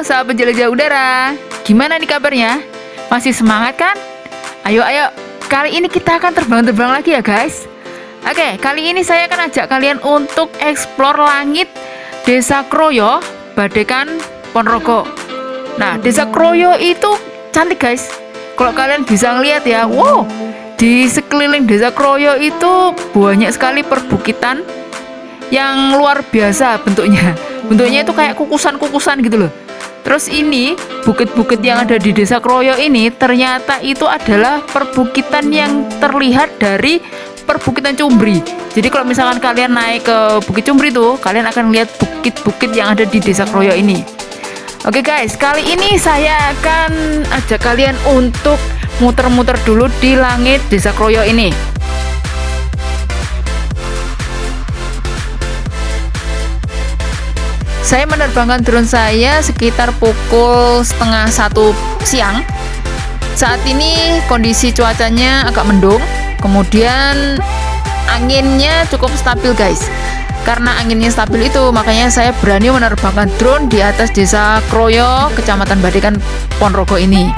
sahabat jelajah udara. Gimana nih kabarnya? Masih semangat kan? Ayo, kali ini kita akan terbang-terbang lagi ya guys. Oke, kali ini saya akan ajak kalian untuk explore langit Desa Kroyo, Badekan, Ponorogo. Nah, Desa Kroyo itu cantik guys. Kalau kalian bisa ngeliat ya, wow, di sekeliling Desa Kroyo itu banyak sekali perbukitan yang luar biasa bentuknya. Bentuknya itu kayak kukusan-kukusan gitu loh. Terus ini bukit-bukit yang ada di Desa Kroyo ini ternyata itu adalah perbukitan yang terlihat dari perbukitan Cumbri. Jadi kalau misalkan kalian naik ke Bukit Cumbri tuh, kalian akan lihat bukit-bukit yang ada di Desa Kroyo ini. Oke guys, kali ini saya akan ajak kalian untuk muter-muter dulu di langit Desa Kroyo ini. Saya menerbangkan drone saya sekitar pukul 12:30 siang. Saat ini kondisi cuacanya agak mendung, kemudian anginnya cukup stabil guys. Karena anginnya stabil itu, makanya saya berani menerbangkan drone di atas Desa Kroyo, Kecamatan Badekan, Ponorogo ini.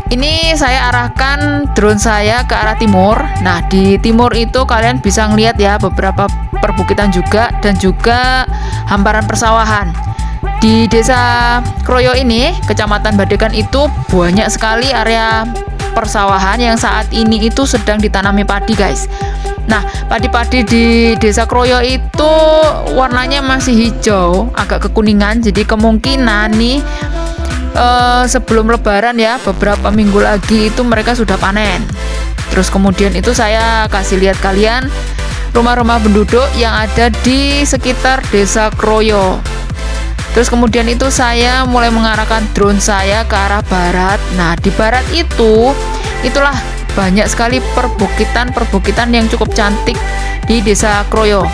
Ini saya arahkan drone saya ke arah timur. Nah, di timur itu kalian bisa ngelihat ya beberapa perbukitan juga dan juga hamparan persawahan. Di Desa Kroyo ini, Kecamatan Badekan itu banyak sekali area persawahan yang saat ini itu sedang ditanami padi guys. Nah, padi-padi di Desa Kroyo itu warnanya masih hijau, agak kekuningan. Jadi kemungkinan nih sebelum lebaran ya, beberapa minggu lagi itu mereka sudah panen. Terus kemudian itu saya kasih lihat kalian rumah-rumah penduduk yang ada di sekitar Desa Kroyo. Terus kemudian itu saya mulai mengarahkan drone saya ke arah barat. Nah, di barat itulah banyak sekali perbukitan yang cukup cantik di Desa Kroyo.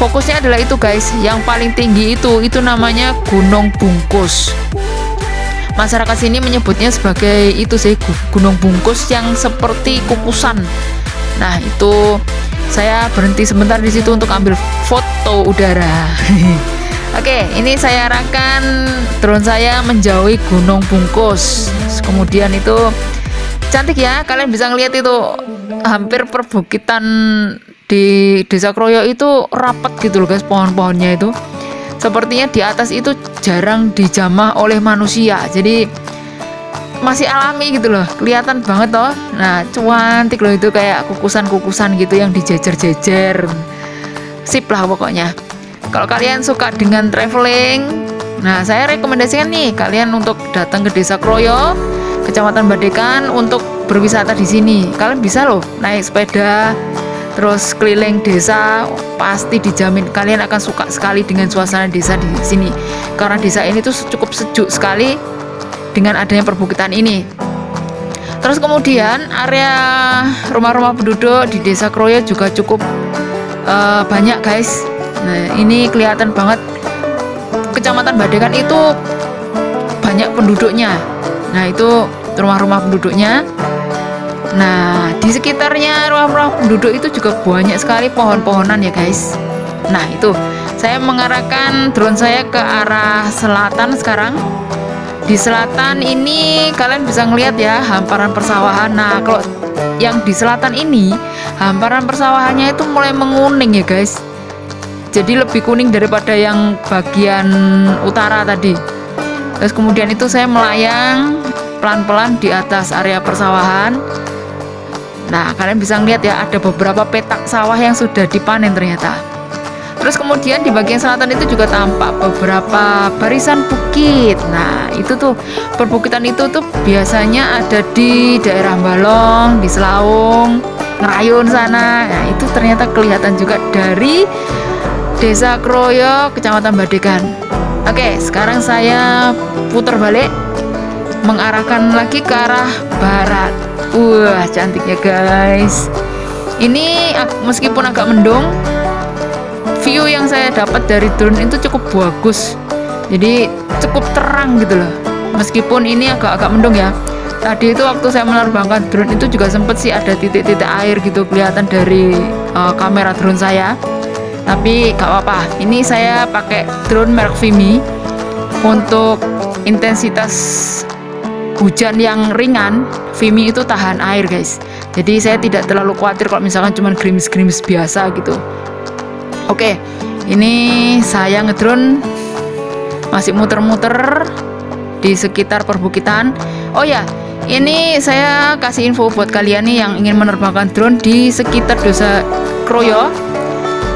Fokusnya adalah itu guys, yang paling tinggi itu namanya Gunung Bungkus. Masyarakat sini menyebutnya sebagai itu sih, Gunung Bungkus yang seperti kukusan. Nah, itu saya berhenti sebentar di situ untuk ambil foto udara. Oke, ini saya arahkan drone saya menjauhi Gunung Bungkus. Kemudian itu cantik ya, kalian bisa ngeliat itu hampir perbukitan di Desa Kroyo itu rapat gitu loh guys, pohon-pohonnya itu. Sepertinya di atas itu jarang dijamah oleh manusia. Jadi masih alami gitu loh, kelihatan banget toh. Nah, cantik loh itu, kayak kukusan-kukusan gitu yang dijejer-jejer. Sip lah pokoknya. Kalau kalian suka dengan traveling, nah saya rekomendasikan nih kalian untuk datang ke Desa Kroyo, Kecamatan Badekan untuk berwisata di sini. Kalian bisa loh naik sepeda, terus keliling desa, pasti dijamin kalian akan suka sekali dengan suasana desa di sini. Karena desa ini tuh cukup sejuk sekali dengan adanya perbukitan ini. Terus kemudian area rumah-rumah penduduk di Desa Kroyo juga cukup banyak guys. Nah, ini kelihatan banget Kecamatan Badekan itu banyak penduduknya. Nah, itu rumah-rumah penduduknya. Nah, di sekitarnya rumah-rumah penduduk itu juga banyak sekali pohon-pohonan ya guys. Nah, itu saya mengarahkan drone saya ke arah selatan sekarang. Di selatan ini kalian bisa ngelihat ya hamparan persawahan. Nah, kalau yang di selatan ini hamparan persawahannya itu mulai menguning ya guys. Jadi lebih kuning daripada yang bagian utara tadi. Terus kemudian itu saya melayang pelan-pelan di atas area persawahan. Nah, kalian bisa ngeliat ya ada beberapa petak sawah yang sudah dipanen ternyata. Terus kemudian di bagian selatan itu juga tampak beberapa barisan bukit. Nah, itu tuh perbukitan itu tuh biasanya ada di daerah Balong, di Selaung, Ngerayun sana. Nah, itu ternyata kelihatan juga dari Desa Kroyo, Kecamatan Badekan. Oke, sekarang saya putar balik mengarahkan lagi ke arah barat. Wah, cantiknya guys. Ini meskipun agak mendung, view yang saya dapat dari drone itu cukup bagus. Jadi cukup terang gitu loh. Meskipun ini agak mendung ya. Tadi itu waktu saya menerbangkan drone itu juga sempet sih ada titik-titik air gitu kelihatan dari kamera drone saya. Tapi gak apa-apa. Ini saya pakai drone merek Vimy. Untuk intensitas hujan yang ringan, Vimy itu tahan air guys. Jadi saya tidak terlalu khawatir kalau misalkan cuma gerimis-gerimis biasa gitu. Oke, ini saya ngedrone masih muter-muter di sekitar perbukitan. Oh ya, ini saya kasih info buat kalian nih yang ingin menerbangkan drone di sekitar Desa Kroyo.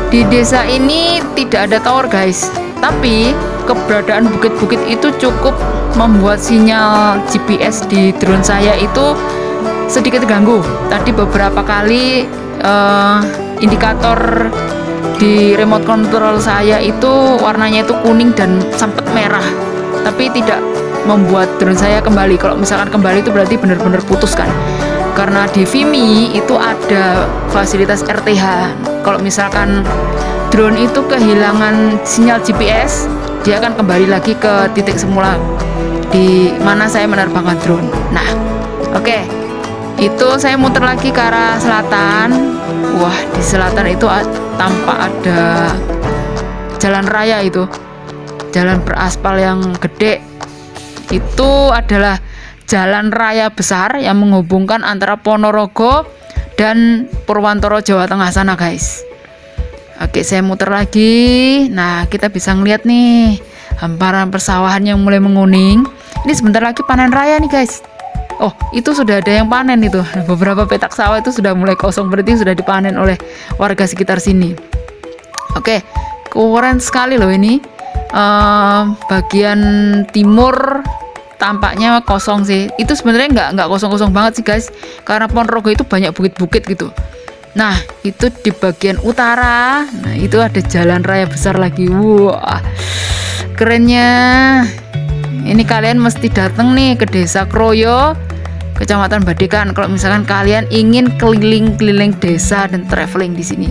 Di desa ini tidak ada tower guys, tapi keberadaan bukit-bukit itu cukup membuat sinyal GPS di drone saya itu sedikit terganggu. Tadi beberapa kali indikator di remote control saya itu warnanya itu kuning dan sempat merah, tapi tidak membuat drone saya kembali. Kalau misalkan kembali itu berarti benar-benar putus kan, karena di Vimy itu ada fasilitas RTH. Kalau misalkan drone itu kehilangan sinyal GPS, dia akan kembali lagi ke titik semula di mana saya menerbangkan drone. Nah, oke. Itu saya muter lagi ke arah selatan. Wah, di selatan itu tampak ada jalan raya itu. Jalan beraspal yang gede. Itu adalah jalan raya besar yang menghubungkan antara Ponorogo dan Purwantoro Jawa Tengah sana guys. Oke, saya muter lagi. Nah, kita bisa ngeliat nih hamparan persawahan yang mulai menguning. Ini sebentar lagi panen raya nih guys. Oh, itu sudah ada yang panen itu. Beberapa petak sawah itu sudah mulai kosong, berarti sudah dipanen oleh warga sekitar sini. Oke, keren sekali loh ini. Bagian timur tampaknya kosong sih. Itu sebenarnya nggak kosong-kosong banget sih guys, karena Ponorogo itu banyak bukit-bukit gitu. Nah, itu di bagian utara. Nah, itu ada jalan raya besar lagi. Wah, kerennya. Ini kalian mesti datang nih ke Desa Kroyo, Kecamatan Badekan, kalau misalkan kalian ingin keliling-keliling desa dan traveling di sini.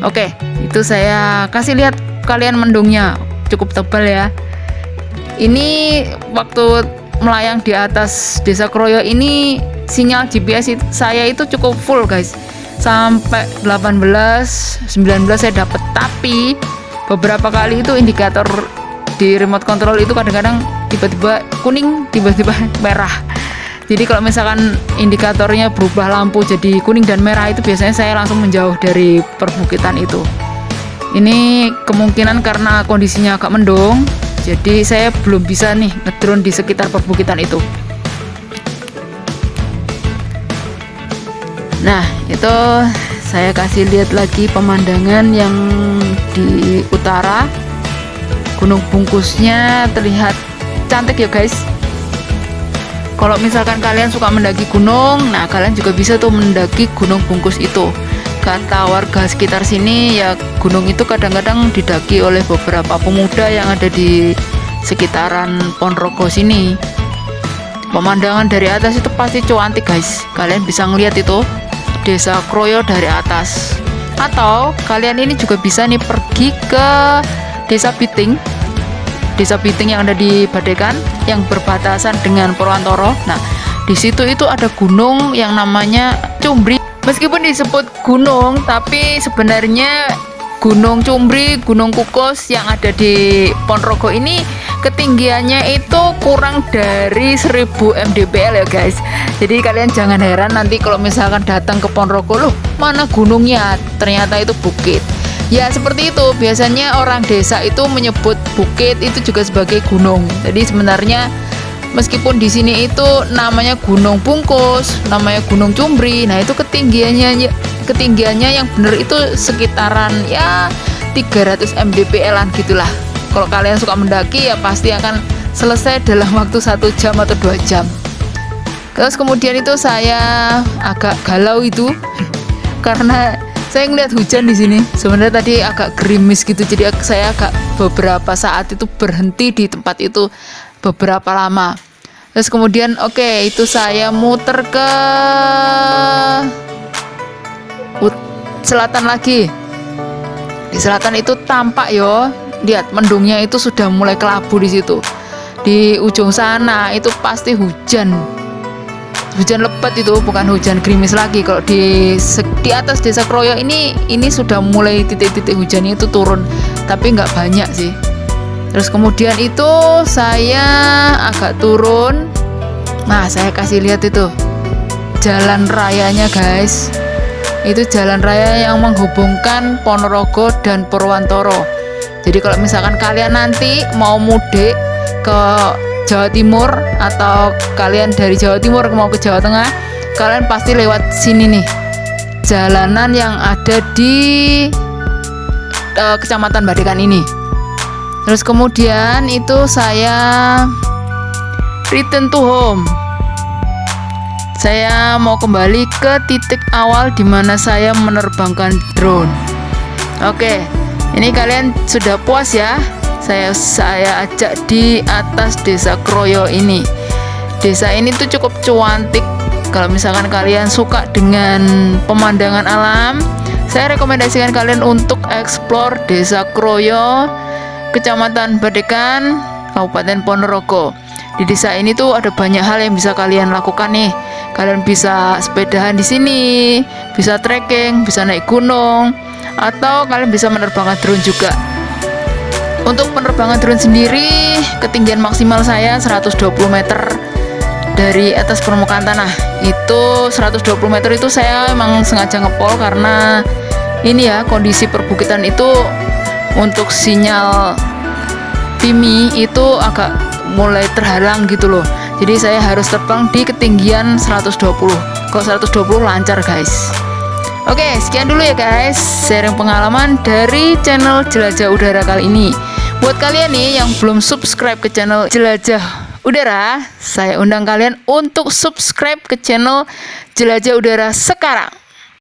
Oke, itu saya kasih lihat kalian mendungnya, cukup tebal ya. Ini waktu melayang di atas Desa Kroyo ini sinyal GPS saya itu cukup full guys, sampai 18, 19 saya dapat. Tapi beberapa kali itu indikator di remote control itu kadang-kadang tiba-tiba kuning, tiba-tiba merah. Jadi kalau misalkan indikatornya berubah lampu jadi kuning dan merah, itu biasanya saya langsung menjauh dari perbukitan itu. Ini kemungkinan karena kondisinya agak mendung, jadi saya belum bisa nih ngedrone di sekitar perbukitan itu. Nah, itu saya kasih lihat lagi pemandangan yang di utara. Gunung Bungkusnya terlihat cantik ya guys. Kalau misalkan kalian suka mendaki gunung, nah kalian juga bisa tuh mendaki Gunung Bungkus itu. Kata warga sekitar sini ya, gunung itu kadang-kadang didaki oleh beberapa pemuda yang ada di sekitaran Ponorogo sini. Pemandangan dari atas itu pasti cantik guys. Kalian bisa ngeliat itu Desa Kroyo dari atas. Atau kalian ini juga bisa nih pergi ke Desa Biting. Desa Biting yang ada di Badekan yang berbatasan dengan Purwantoro. Nah, di situ itu ada gunung yang namanya Cumbri. Meskipun disebut gunung, tapi sebenarnya Gunung Cumbri, Gunung Kukos yang ada di Ponorogo ini ketinggiannya itu kurang dari 1000 mdpl ya guys. Jadi kalian jangan heran nanti kalau misalkan datang ke Ponorogo, loh mana gunungnya, ternyata itu bukit. Ya seperti itu, biasanya orang desa itu menyebut bukit itu juga sebagai gunung. Jadi sebenarnya meskipun di sini itu namanya Gunung Bungkus, namanya Gunung Cumbri, nah itu ketinggiannya yang benar itu sekitaran ya 300 mdpl-an gitulah. Kalau kalian suka mendaki ya pasti akan selesai dalam waktu 1 jam atau 2 jam. Terus kemudian itu saya agak galau itu karena saya ngeliat hujan di sini. Sebenarnya tadi agak gerimis gitu, jadi saya agak beberapa saat itu berhenti di tempat itu beberapa lama. Terus kemudian oke, itu saya muter ke selatan lagi. Di selatan itu tampak yo, lihat mendungnya itu sudah mulai kelabu di situ. Di ujung sana itu pasti hujan. Hujan lebat itu, bukan hujan gerimis lagi. Kalau di atas Desa Kroyo ini sudah mulai titik-titik hujannya itu turun, tapi nggak banyak sih. Terus kemudian itu saya agak turun. Nah, saya kasih lihat itu jalan rayanya guys. Itu jalan raya yang menghubungkan Ponorogo dan Purwantoro. Jadi kalau misalkan kalian nanti mau mudik ke Jawa Timur atau kalian dari Jawa Timur mau ke Jawa Tengah, kalian pasti lewat sini nih. Jalanan yang ada di Kecamatan Badekan ini. Terus kemudian itu saya return to home. Saya mau kembali ke titik awal di mana saya menerbangkan drone. Oke, ini kalian sudah puas ya? Saya ajak di atas Desa Kroyo ini. Desa ini tuh cukup cuantik. Kalau misalkan kalian suka dengan pemandangan alam, saya rekomendasikan kalian untuk explore Desa Kroyo, Kecamatan Badekan, Kabupaten Ponorogo. Di desa ini tuh ada banyak hal yang bisa kalian lakukan nih. Kalian bisa sepedahan di sini, bisa trekking, bisa naik gunung, atau kalian bisa menerbangkan drone juga. Untuk penerbangan drone sendiri, ketinggian maksimal saya 120 meter dari atas permukaan tanah. Itu 120 meter itu saya emang sengaja ngepol karena ini ya, kondisi perbukitan itu untuk sinyal PIMI itu agak mulai terhalang gitu loh. Jadi saya harus terbang di ketinggian 120. Kalau 120 lancar guys. Oke, sekian dulu ya guys sharing pengalaman dari channel Jelajah Udara kali ini. Buat kalian nih yang belum subscribe ke channel Jelajah Udara, saya undang kalian untuk subscribe ke channel Jelajah Udara sekarang.